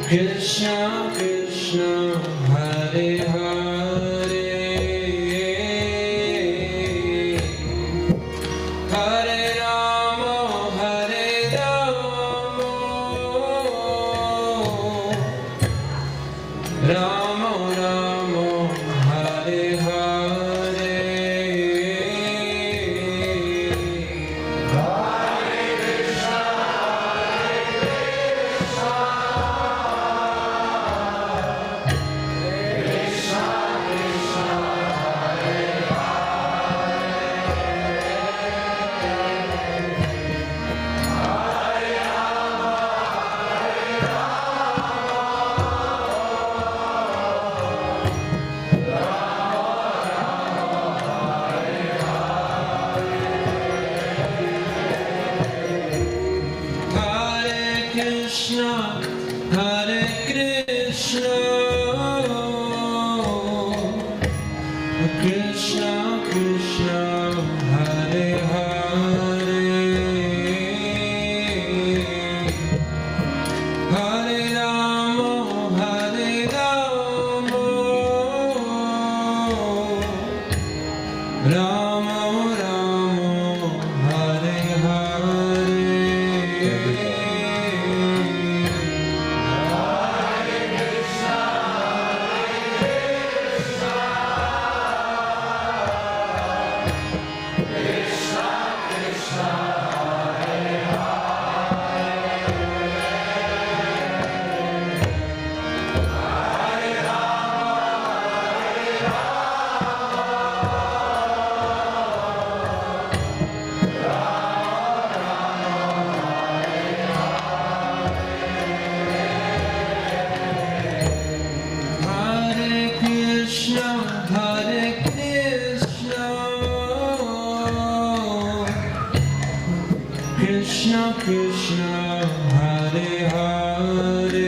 Krishna Krishna Hare Hare Hare Rama Hare Rama Rama Rama Hare Hare Krishna, Hare Krishna, Krishna Krishna, Hare Hare, Hare Rama, Hare Rama, Rama Rama, Hare Hare. Krishna Krishna, Hare Hare,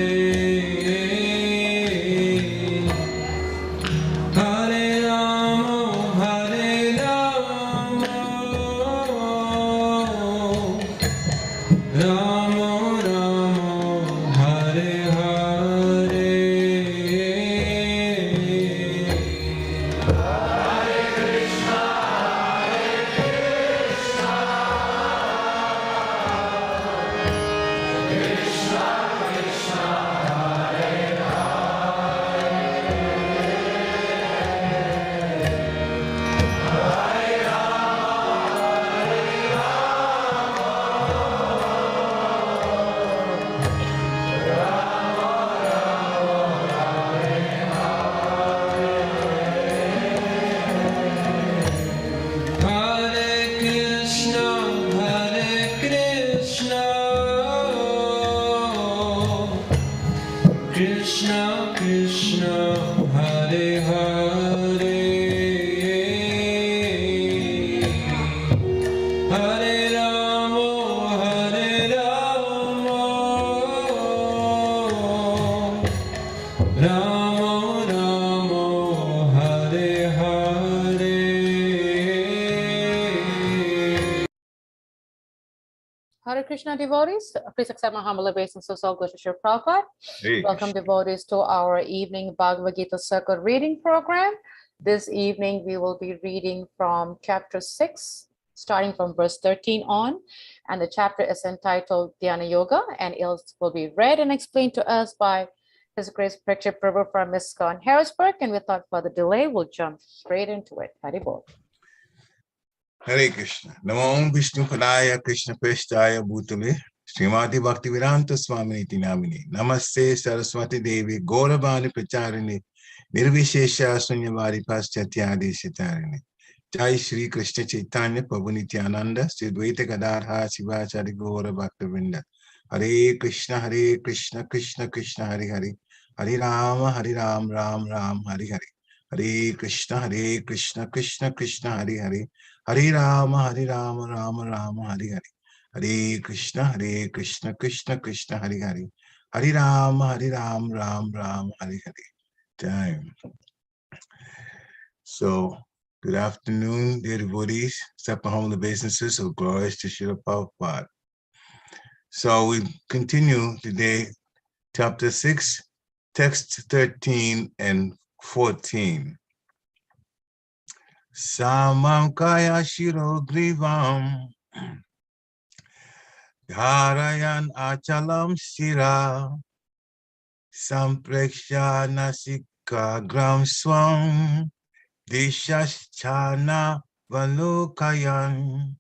Hare Rama, Hare Rama, Rama Rama, Hare Hare. Krishna Krishna, Hare Hare, Hare Rama, Hare Rama, Rama Rama, Hare Hare. Hare Krishna devotees, please accept my humble obeisances. All glory to Srila Prabhupada. Welcome devotees to our evening Bhagavad Gita circle reading program. This evening we will be reading from chapter 6, starting from verse 13 on. And the chapter is entitled Dhyana Yoga, and it will be read and explained to us by His Grace Prakshit Prabhu from ISKCON Harrisburg. And without further delay, we'll jump straight into it. Hari Bol. Hare Krishna. Namo Vishnu Padaya Krishna Prestaya Bhutale Srimati Bhaktivedanta Swaminiti Namini Namaste Saraswati Devi Gauravani Pracharini Nirvishesha Sunyavari Paschathyadi Sitarini Jai Shri Krishna Chaitanya Prabhu Nityananda Sri Dvaita Gadadha Sivachari Gaura Bhaktavinda Hare Krishna Krishna Krishna Hare Hare Hare Ram Ram Ram Hare Hare Hare Krishna Krishna Krishna Hare Hare Hare Rama Rama Rama Hare Hare Hare Krishna Krishna Krishna Hare Hare Hare Rama Ram Ram Hare Hare. Time. So, good afternoon, dear devotees. Accept my humble obeisances of glories to Srila Prabhupada. So we continue today chapter 6, text 13 and 14. Samam kaya shiro grivam dharayan achalam shira sampreksha nasika gram swam dishashchana valukayan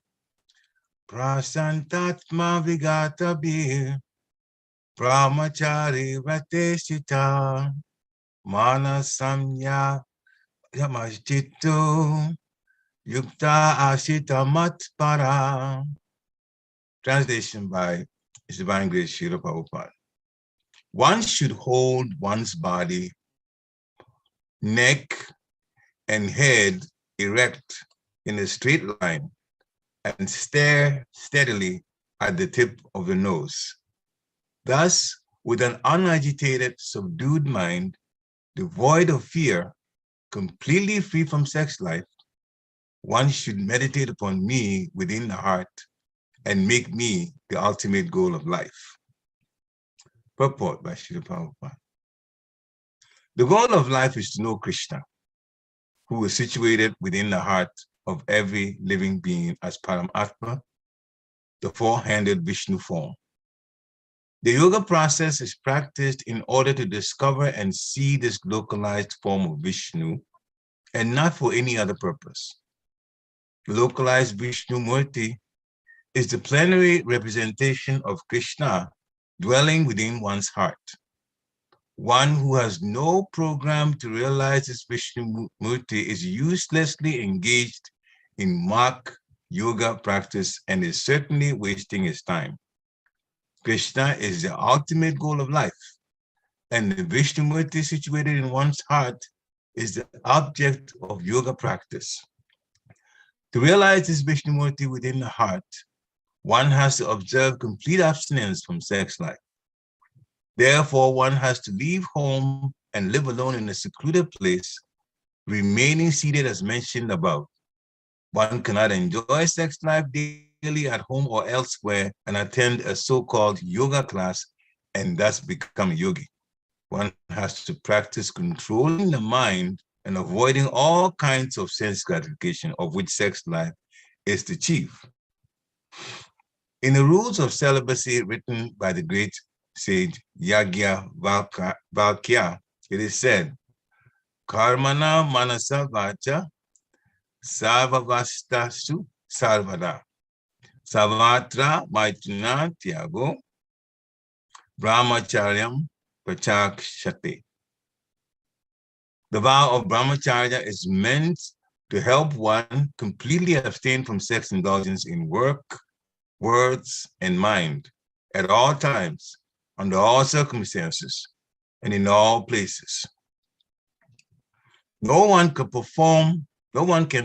prasantatma vigatabir brahmachari vatesita manasamya yamajjitu yukta asita matpara. Translation by His Divine Grace Srila Prabhupada. One should hold one's body, neck, and head erect in a straight line and stare steadily at the tip of the nose. Thus, with an unagitated, subdued mind, devoid of fear, completely free from sex life, one should meditate upon me within the heart and make me the ultimate goal of life. Purport by Srila Prabhupada. The goal of life is to know Krishna, who is situated within the heart of every living being as Paramatma, the four-handed Vishnu form. The yoga process is practiced in order to discover and see this localized form of Vishnu and not for any other purpose. The localized Vishnu Murti is the plenary representation of Krishna dwelling within one's heart. One who has no program to realize this Vishnu Murti is uselessly engaged in mark yoga practice and is certainly wasting his time. Krishna is the ultimate goal of life, and the Vishnu Murti situated in one's heart is the object of yoga practice. To realize this Vishnu Murti within the heart, one has to observe complete abstinence from sex life. Therefore, one has to leave home and live alone in a secluded place, remaining seated as mentioned above. One cannot enjoy sex life daily at home or elsewhere and attend a so-called yoga class and thus become a yogi. One has to practice controlling the mind and avoiding all kinds of sense gratification, of which sex life is the chief. In the rules of celibacy written by the great sage Yajnavalkya, it is said, Karmana manasa vacha sarvavastasu sarvada savatra maituna tyago brahmacharyam prachakshate. The vow of brahmacharya is meant to help one completely abstain from sex indulgence in work, words, and mind at all times, under all circumstances, and in all places. No one can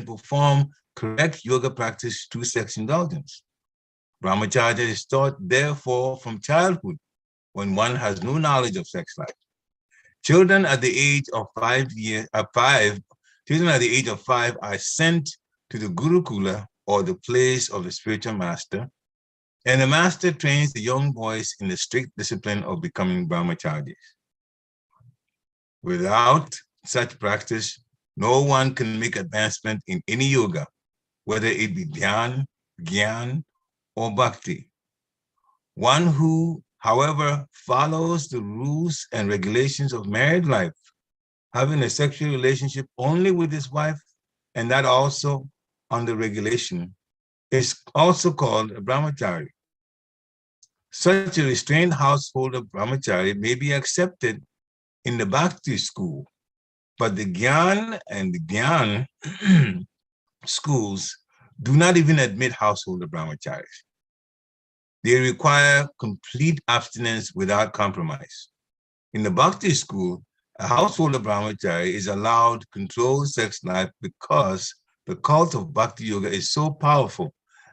perform correct yoga practice through sex indulgence. Brahmacharya is taught, therefore, from childhood, when one has no knowledge of sex life. Children at the age of 5 are sent to the Gurukula, or the place of the spiritual master, and the master trains the young boys in the strict discipline of becoming brahmacharis. Without such practice, no one can make advancement in any yoga, whether it be dhyan, gyan, or bhakti. One who, however, follows the rules and regulations of married life, having a sexual relationship only with his wife, and that also under regulation, is also called a brahmachari. Such a restrained household of brahmachari may be accepted in the bhakti school, but the gyan and the gyan schools do not even admit household of brahmacharis. They require complete abstinence without compromise. In the bhakti school, a household of brahmachari is allowed controlled sex life because the cult of bhakti yoga is so powerful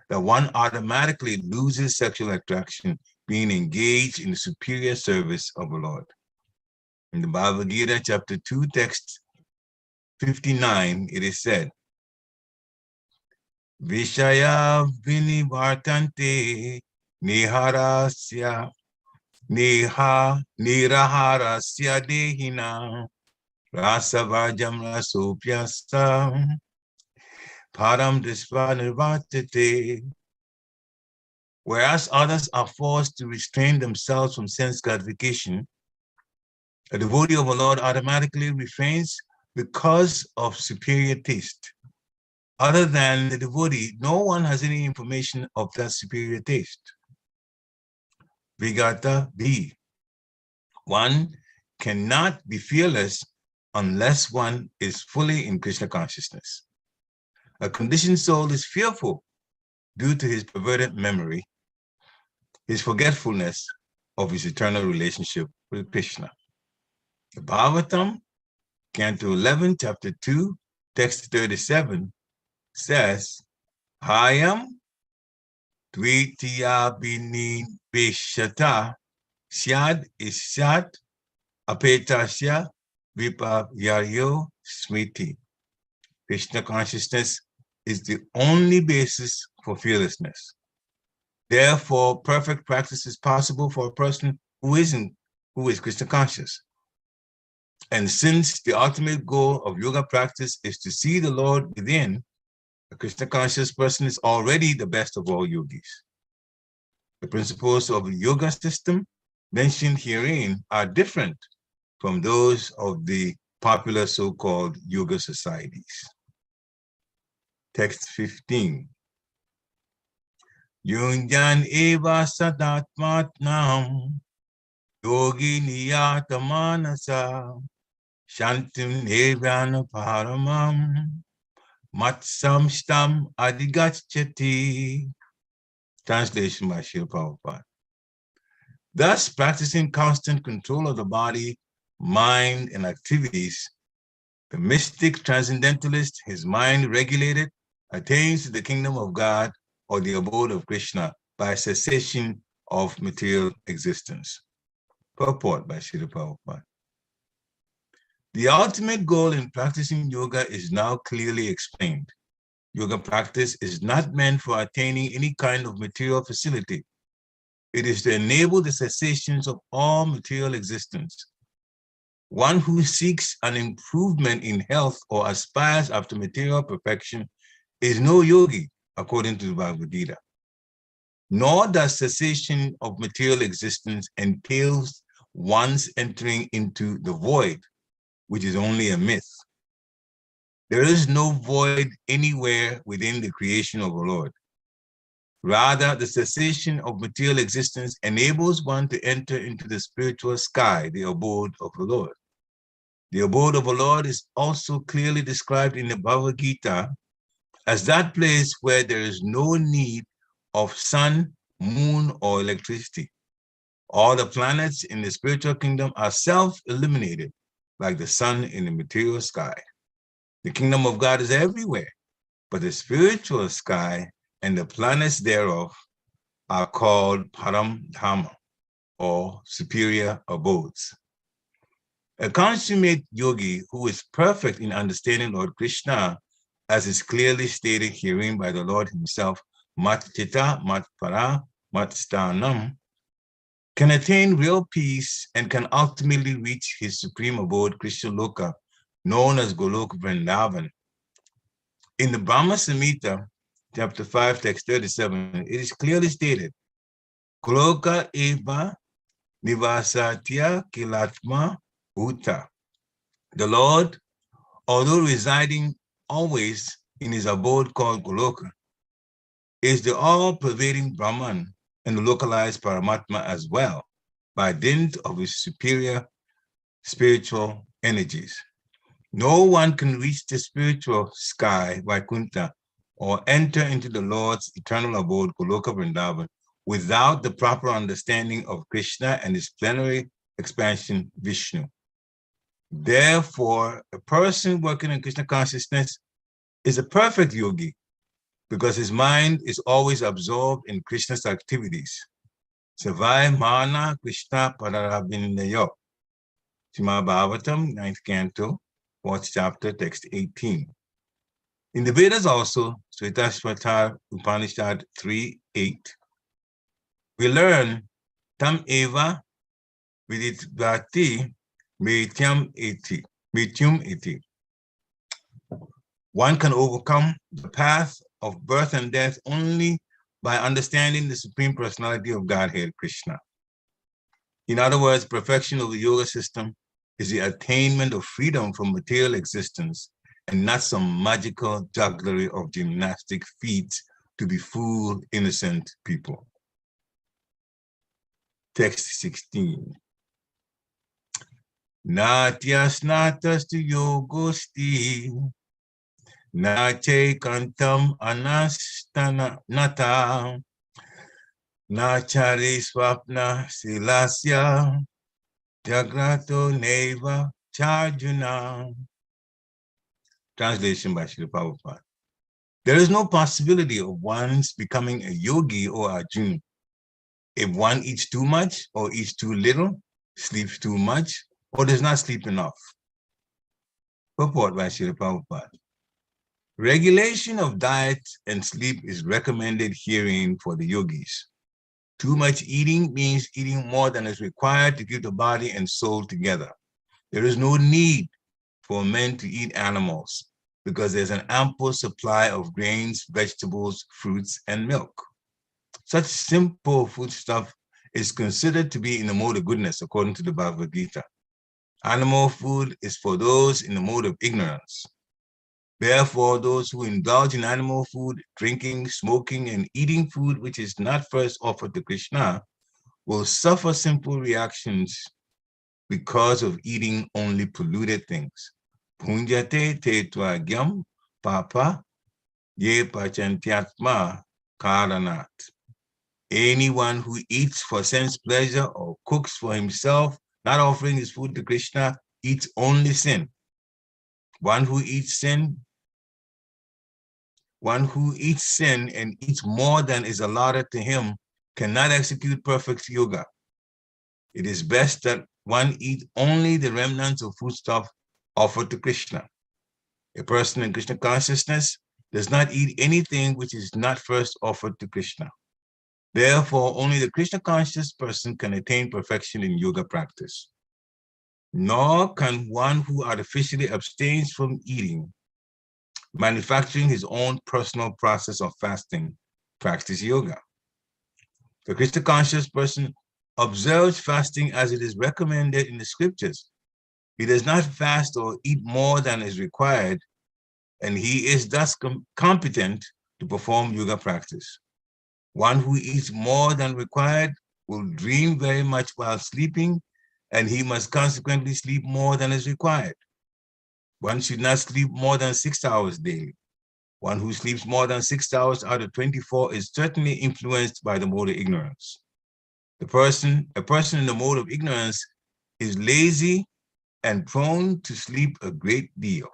that one automatically loses sexual attraction being engaged in the superior service of the Lord. In the Bhagavad Gita, chapter 2, text 59, it is said, Vishaya vinivartante niharasya Niraharasya dehina rasavajam rasopyasa param disva nirvatite. Whereas others are forced to restrain themselves from sense gratification, a devotee of the Lord automatically refrains because of superior taste. Other than the devotee, no one has any information of that superior taste. Vigata B. One cannot be fearless unless one is fully in Krishna consciousness. A conditioned soul is fearful due to his perverted memory, his forgetfulness of his eternal relationship with Krishna. The Bhagavatam, Canto 11, Chapter 2, Text 37, says, Hayam Dvitiya Bini Vishata Syad Isyat Apetasya Vipavyayo Smriti. Krishna consciousness is the only basis for fearlessness. Therefore, perfect practice is possible for a person who is Krishna conscious. And since the ultimate goal of yoga practice is to see the Lord within, a Krishna conscious person is already the best of all yogis. The principles of the yoga system mentioned herein are different from those of the popular so-called yoga societies. Text 15. Yunjan eva sadatmatnam yogi niyatamanasa shantim nevyana paramam matsamstam adigachati. Translation by Srila Prabhupada. Thus, practicing constant control of the body, mind, and activities, the mystic transcendentalist, his mind regulated, attains to the kingdom of God or the abode of Krishna by cessation of material existence. Purport by Srila Prabhupada. The ultimate goal in practicing yoga is now clearly explained. Yoga practice is not meant for attaining any kind of material facility. It is to enable the cessations of all material existence. One who seeks an improvement in health or aspires after material perfection is no yogi, according to the Bhagavad Gita. Nor does cessation of material existence entails one's entering into the void, which is only a myth. There is no void anywhere within the creation of the Lord. Rather, the cessation of material existence enables one to enter into the spiritual sky, the abode of the Lord. The abode of the Lord is also clearly described in the Bhagavad Gita as that place where there is no need of sun, moon, or electricity. All the planets in the spiritual kingdom are self-illuminated, like the sun in the material sky. The kingdom of God is everywhere, but the spiritual sky and the planets thereof are called Param Dhamma, or superior abodes. A consummate yogi who is perfect in understanding Lord Krishna, as is clearly stated herein by the Lord himself, Mat Chita, Mat Para, Mat Stanam, can attain real peace and can ultimately reach his supreme abode, Krishna Loka, known as Golok Vrindavan. In the Brahma Samhita, chapter 5, text 37, it is clearly stated, Goloka eva nivasatya kilatma uta. The Lord, although residing always in his abode called Goloka, is the all-pervading Brahman and the localized Paramatma as well, by dint of his superior spiritual energies. No one can reach the spiritual sky, Vaikuntha, or enter into the Lord's eternal abode, Goloka Vrindavan, without the proper understanding of Krishna and his plenary expansion, Vishnu. Therefore, a person working in Krishna consciousness is a perfect yogi because his mind is always absorbed in Krishna's activities. Savai Mana Krishna Pararabindayo. Srimad Bhagavatam, 9th Canto, 4th chapter, text 18. In the Vedas also, Svetashvatar Upanishad 3:8, we learn Tam Eva viditvati metyam iti. One can overcome the path of birth and death only by understanding the Supreme Personality of Godhead, Krishna. In other words, perfection of the yoga system is the attainment of freedom from material existence and not some magical jugglery of gymnastic feats to befool innocent people. Text 16. Natyas natas tu yogosti nache kantam anastana nata nachari swapna silasya jagrato neva charjuna. Translation by Srila Prabhupada. There is no possibility of one's becoming a yogi or Arjuna if one eats too much or eats too little, sleeps too much, or does not sleep enough. Purport by Srila Prabhupada. Regulation of diet and sleep is recommended herein for the yogis. Too much eating means eating more than is required to keep the body and soul together. There is no need for men to eat animals because there's an ample supply of grains, vegetables, fruits, and milk. Such simple foodstuff is considered to be in the mode of goodness according to the Bhagavad Gita. Animal food is for those in the mode of ignorance. Therefore, those who indulge in animal food, drinking, smoking, and eating food which is not first offered to Krishna will suffer simple reactions because of eating only polluted things. Punjate te tvagyam papa ye pachantyatma karanat. Anyone who eats for sense pleasure or cooks for himself, not offering his food to Krishna, eats only sin. One who eats sin and eats more than is allotted to him cannot execute perfect yoga. It is best that one eat only the remnants of foodstuff offered to Krishna. A person in Krishna consciousness does not eat anything which is not first offered to Krishna. Therefore, only the Krishna conscious person can attain perfection in yoga practice. Nor can one who artificially abstains from eating, manufacturing his own personal process of fasting, practice yoga. The Krishna conscious person observes fasting as it is recommended in the scriptures. He does not fast or eat more than is required, and he is thus competent to perform yoga practice. One who eats more than required will dream very much while sleeping, and he must consequently sleep more than is required. One should not sleep more than 6 hours daily. One who sleeps more than 6 hours out of 24 is certainly influenced by the mode of ignorance. A person in the mode of ignorance is lazy and prone to sleep a great deal.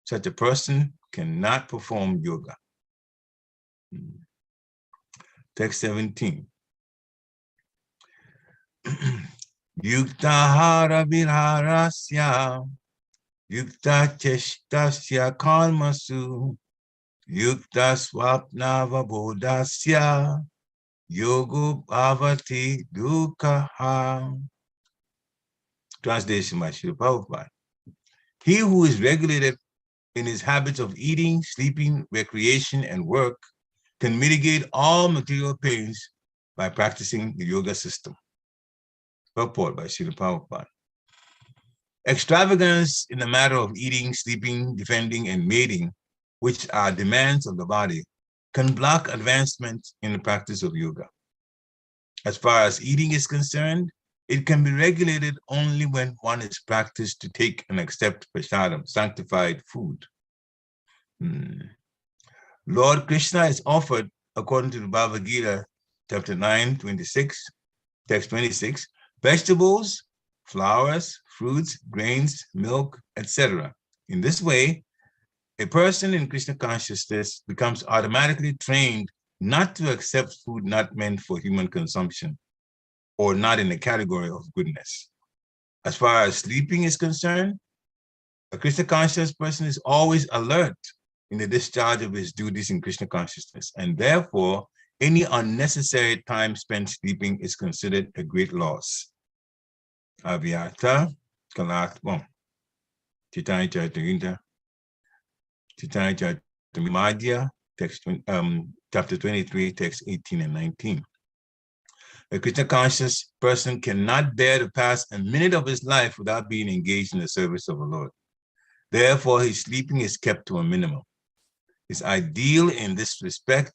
Such a person cannot perform yoga. Text 17. Yuktahara virharasya, yukta cheshtasya karmasu, yukta swapnavabodhasya, yogo bhavati dukkha. Translation by Srila Prabhupada. He who is regulated in his habits of eating, sleeping, recreation, and work can mitigate all material pains by practicing the yoga system. Purport by Srila Prabhupada. Extravagance in the matter of eating, sleeping, defending, and mating, which are demands of the body, can block advancement in the practice of yoga. As far as eating is concerned, it can be regulated only when one is practiced to take and accept prasadam, sanctified food. Lord Krishna is offered, according to the Bhagavad Gita, chapter 9, 26, text 26, vegetables, flowers, fruits, grains, milk, etc. In this way, a person in Krishna consciousness becomes automatically trained not to accept food not meant for human consumption or not in the category of goodness. As far as sleeping is concerned, a Krishna conscious person is always alert in the discharge of his duties in Krishna consciousness, and therefore any unnecessary time spent sleeping is considered a great loss. Abhyata Kalatvam. Chaitanya Charitamrita. Chaitanya Charitamrita, text chapter 23, text 18 and 19. A Krishna conscious person cannot bear to pass a minute of his life without being engaged in the service of the Lord. Therefore, his sleeping is kept to a minimum. His ideal in this respect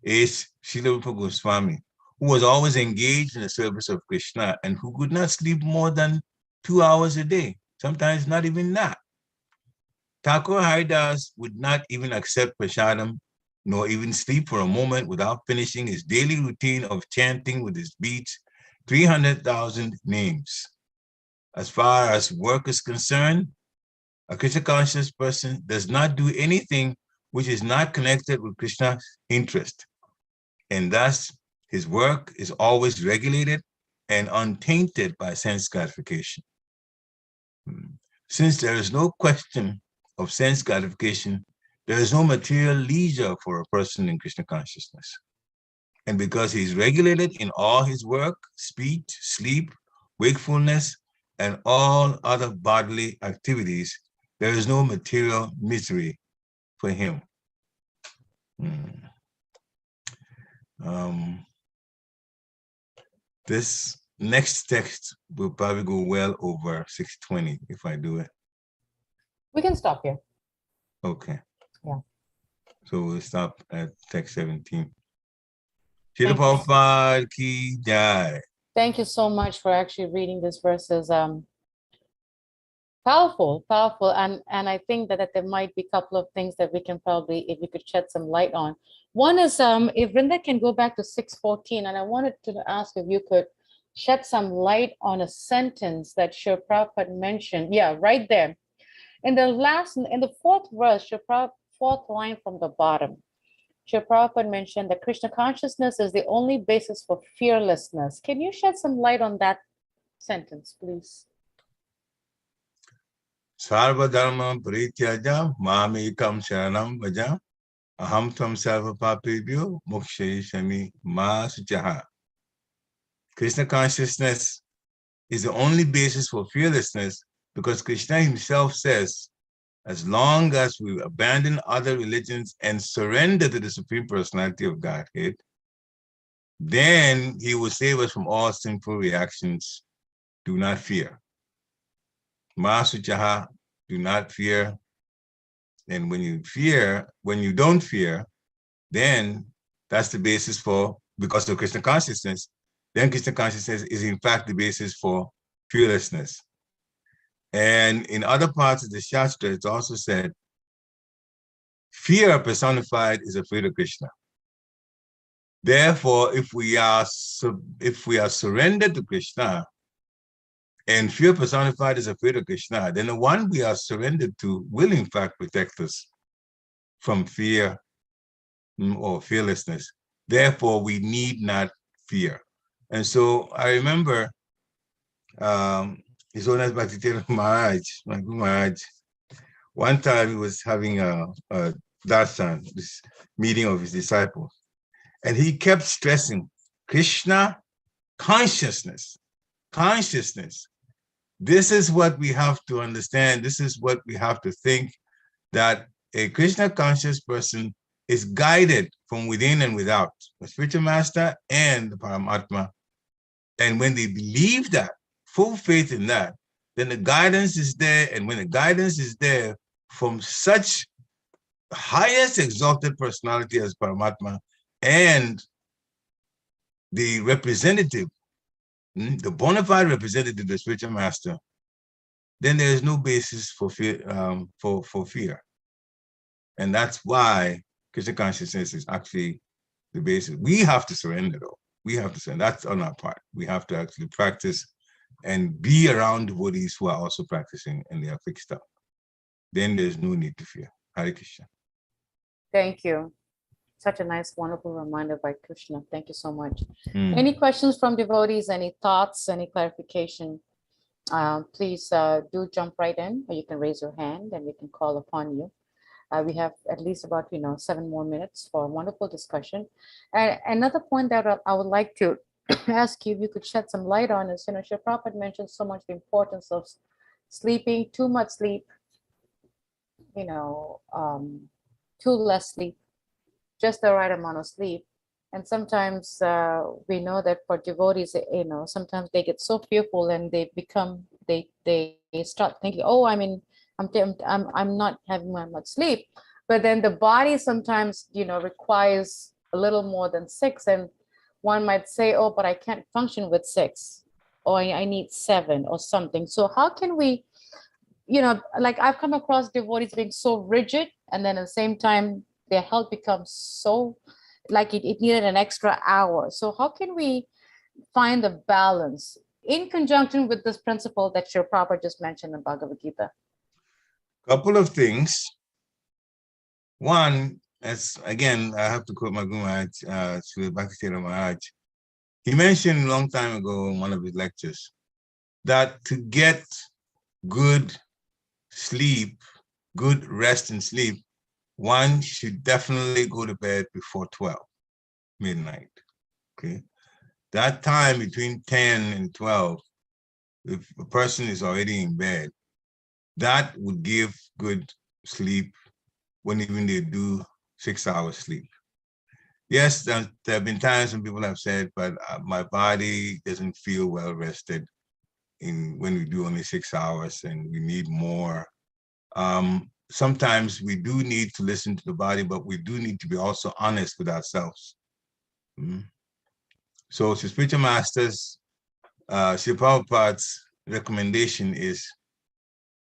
is Srila Rupa Goswami, who was always engaged in the service of Krishna and who could not sleep more than 2 hours a day, sometimes not even that. Thakur Haridas would not even accept prasadam, nor even sleep for a moment without finishing his daily routine of chanting with his beats 300,000 names. As far as work is concerned, a Krishna conscious person does not do anything which is not connected with Krishna's interest. And thus, his work is always regulated and untainted by sense gratification. Since there is no question of sense gratification, there is no material leisure for a person in Krishna consciousness. And because he is regulated in all his work, speech, sleep, wakefulness, and all other bodily activities, there is no material misery for him. This next text will probably go well over 620 if I do it. We can stop here. Okay. Yeah. So we'll stop at text 17. Thank Srila you. Prabhupada ki jai. Thank you so much for actually reading this verses. Powerful, and I think that there might be a couple of things that we can probably, if we could shed some light on. One is if Vrinda can go back to 6:14, and I wanted to ask if you could shed some light on a sentence that Srila Prabhupada mentioned. Yeah, right there. In the fourth verse, fourth line from the bottom, Srila Prabhupada mentioned that Krishna consciousness is the only basis for fearlessness. Can you shed some light on that sentence, please? Sarva dharma parityaja mamekam sharanam vaja aham tvam sarva papebhyo mokshayishami ma suchaha. Krishna consciousness is the only basis for fearlessness because Krishna himself says, as long as we abandon other religions and surrender to the Supreme Personality of Godhead, then he will save us from all sinful reactions. Do not fear. Ma suchaha, do not fear. And when you don't fear, then that's the basis for, because of Krishna consciousness, then Krishna consciousness is in fact the basis for fearlessness. And in other parts of the Shastra, it's also said, fear personified is afraid of Krishna. Therefore, if we are surrendered to Krishna, and fear personified is afraid of Krishna, then the one we are surrendered to will in fact protect us from fear or fearlessness. Therefore, we need not fear. And so I remember His Holiness Bhakti Maharaj, my Guru Maharaj, one time he was having a darshan, this meeting of his disciples, and he kept stressing Krishna consciousness, consciousness. This is what we have to understand. This is what we have to think, that a Krishna conscious person is guided from within and without, the spiritual master and the Paramatma. And when they believe that, full faith in that, then the guidance is there. And when the guidance is there from such highest exalted personality as Paramatma and the representative, the bona fide representative, the spiritual master, then there is no basis for fear. For fear. And that's why Krishna consciousness is actually the basis. We have to surrender, though. We have to surrender. That's on our part. We have to actually practice and be around devotees who are also practicing and they are fixed up. Then there's no need to fear. Hare Krishna. Thank you. Such a nice, wonderful reminder by Krishna. Thank you so much. Any questions from devotees, any thoughts, any clarification? Please do jump right in, or you can raise your hand and we can call upon you. We have at least about 7 more minutes for a wonderful discussion. And another point that I would like to ask you if you could shed some light on this. Sri Prabhupada mentioned so much the importance of sleeping, too much sleep, too less sleep, just the right amount of sleep. And sometimes we know that for devotees, sometimes they get so fearful and they start thinking, oh, I'm not having much sleep. But then the body sometimes, requires a little more than 6. And one might say, oh, but I can't function with 6, or I need 7 or something. So how can we, like I've come across devotees being so rigid, and then at the same time, their health becomes so like it needed an extra hour. So how can we find the balance in conjunction with this principle that your Prabhupada just mentioned in Bhagavad Gita? Couple of things. One, as again, I have to quote my Guru Maharaj, Srila Bhaktivinoda Maharaj. He mentioned a long time ago in one of his lectures that to get good sleep, good rest and sleep, one should definitely go to bed before 12 midnight. Okay, that time between 10 and 12, if a person is already in bed, that would give good sleep when even they do 6 hours sleep. Yes, there have been times when people have said, but my body doesn't feel well rested when we do only 6 hours and we need more. Sometimes we do need to listen to the body, but we do need to be also honest with ourselves. So to spiritual masters, Sri Prabhupada's recommendation is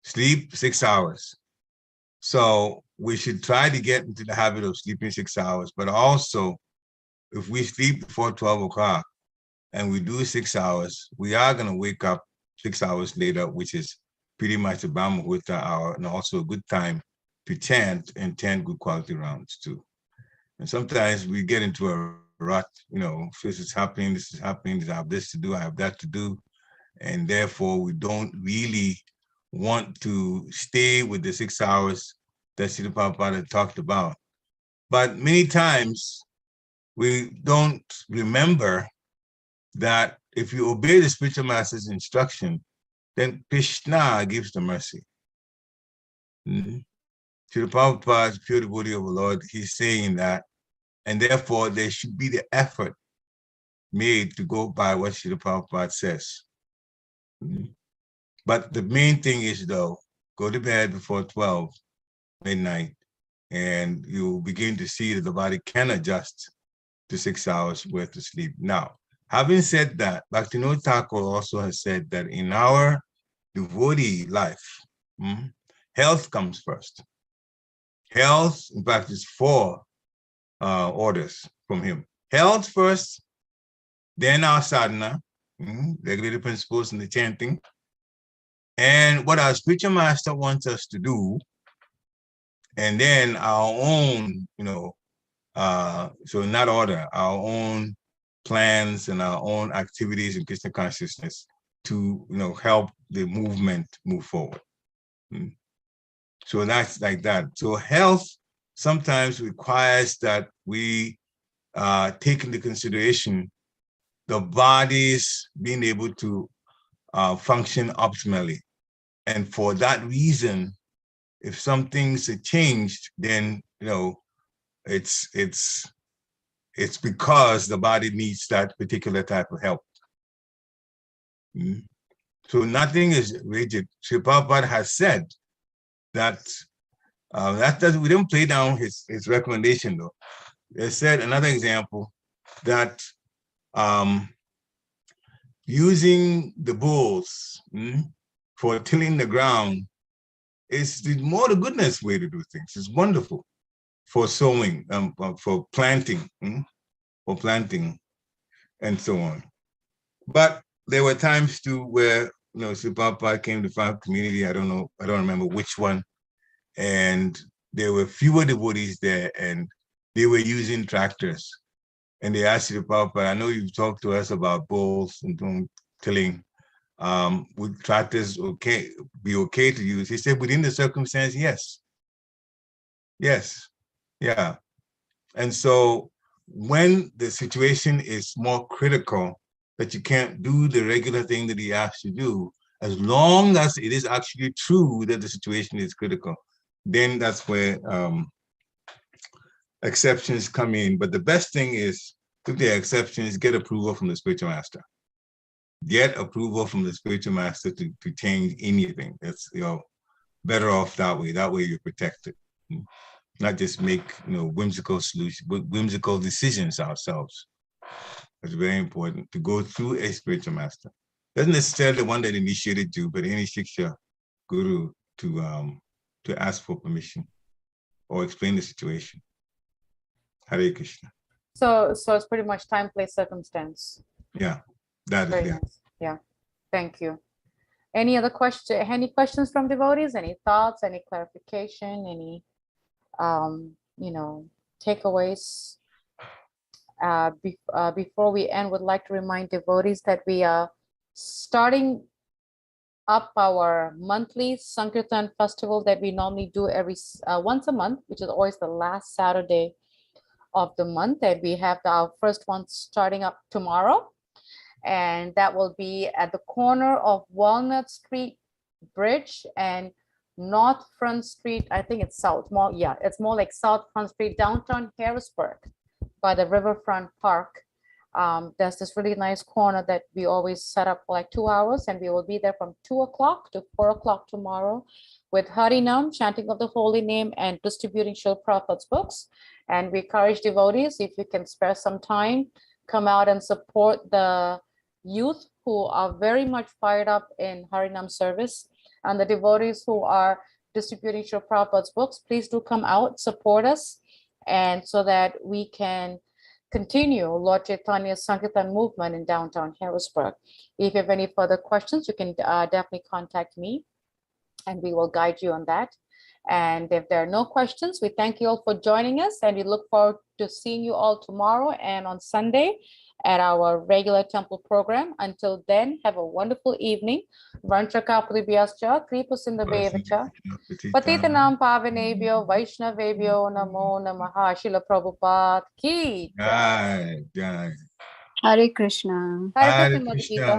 sleep 6 hours. So we should try to get into the habit of sleeping 6 hours, but also if we sleep before 12 o'clock and we do 6 hours, we are going to wake up 6 hours later, which is pretty much the Brahma Muhurta hour, and also a good time to chant and chant good quality rounds too. And sometimes we get into a rut, this is happening, I have this to do, I have that to do. And therefore we don't really want to stay with the 6 hours that Srila Prabhupada talked about. But many times we don't remember that if you obey the spiritual master's instruction, then Krishna gives the mercy. Srila Prabhupada, pure devotee of the Lord, he's saying that, and therefore there should be the effort made to go by what Srila Prabhupada says. But the main thing is, though, go to bed before 12 midnight, and you begin to see that the body can adjust to 6 hours worth of sleep. Now, having said that, Bhaktivinoda Thakur also has said that in our devotee life, health comes first. Health, in fact, is 4 orders from him. Health first, then our sadhana, regulated principles in the chanting, and what our spiritual master wants us to do, and then our own, so in that order, our own plans and our own activities in Krishna consciousness to, help the movement move forward. So that's like that. So health sometimes requires that we take into consideration the body's being able to function optimally. And for that reason, if some things are changed, then, it's because the body needs that particular type of help. So nothing is rigid. Sri Prabhupada has said that, we don't play down his recommendation though. They said another example that using the bulls for tilling the ground is more the goodness way to do things. It's wonderful for sowing, for planting, and so on. But there were times too where, Sri Prabhupada came to farm community. I don't remember which one. And there were fewer devotees there and they were using tractors. And they asked Sri Prabhupada, I know you've talked to us about bulls and tilling. Would tractors be okay to use? He said, within the circumstance, yes. Yes, yeah. And so when the situation is more critical, that you can't do the regular thing that he asks you to do, as long as it is actually true that the situation is critical, then that's where exceptions come in. But the best thing is, if there are exceptions, get approval from the spiritual master. Get approval from the spiritual master to change anything. That's, better off that way. That way you're protected. Not just make whimsical decisions ourselves. It's very important to go through a spiritual master. Doesn't necessarily the one that initiated you, but any Shiksha guru to ask for permission or explain the situation. Hare Krishna. So it's pretty much time, place, circumstance. Yeah, that Very is nice. Yeah, thank you. Any other question? Any questions from devotees? Any thoughts? Any clarification? Any takeaways? Before we end, would like to remind devotees that we are starting up our monthly Sankirtan festival that we normally do every once a month, which is always the last Saturday of the month. And we have our first one starting up tomorrow, and that will be at the corner of Walnut Street Bridge and North Front Street. I think it's south. It's more like South Front Street, downtown Harrisburg, by the Riverfront Park. There's this really nice corner that we always set up for like 2 hours, and we will be there from 2 o'clock to 4 o'clock tomorrow with Harinam, chanting of the holy name, and distributing Srila Prabhupada's books. And we encourage devotees, if you can spare some time, come out and support the youth who are very much fired up in Harinam service, and the devotees who are distributing Srila Prabhupada's books. Please do come out, support us, and so that we can continue Lord Chaitanya's Sankirtan movement in downtown Harrisburg. If you have any further questions, you can definitely contact me, and we will guide you on that. And if there are no questions, we thank you all for joining us, and we look forward to seeing you all tomorrow and on Sunday at our regular temple program. Until then, have a wonderful evening. Vanchakapalibhyascha, Kripasindabevacha, Patitanam Pavanebhyo, Vaishnavebhyo, Namo Namaha. Srila Prabhupada ki jai. Jai. Hare Krishna. Hare Hare Krishna, Mother Krishna. Gita.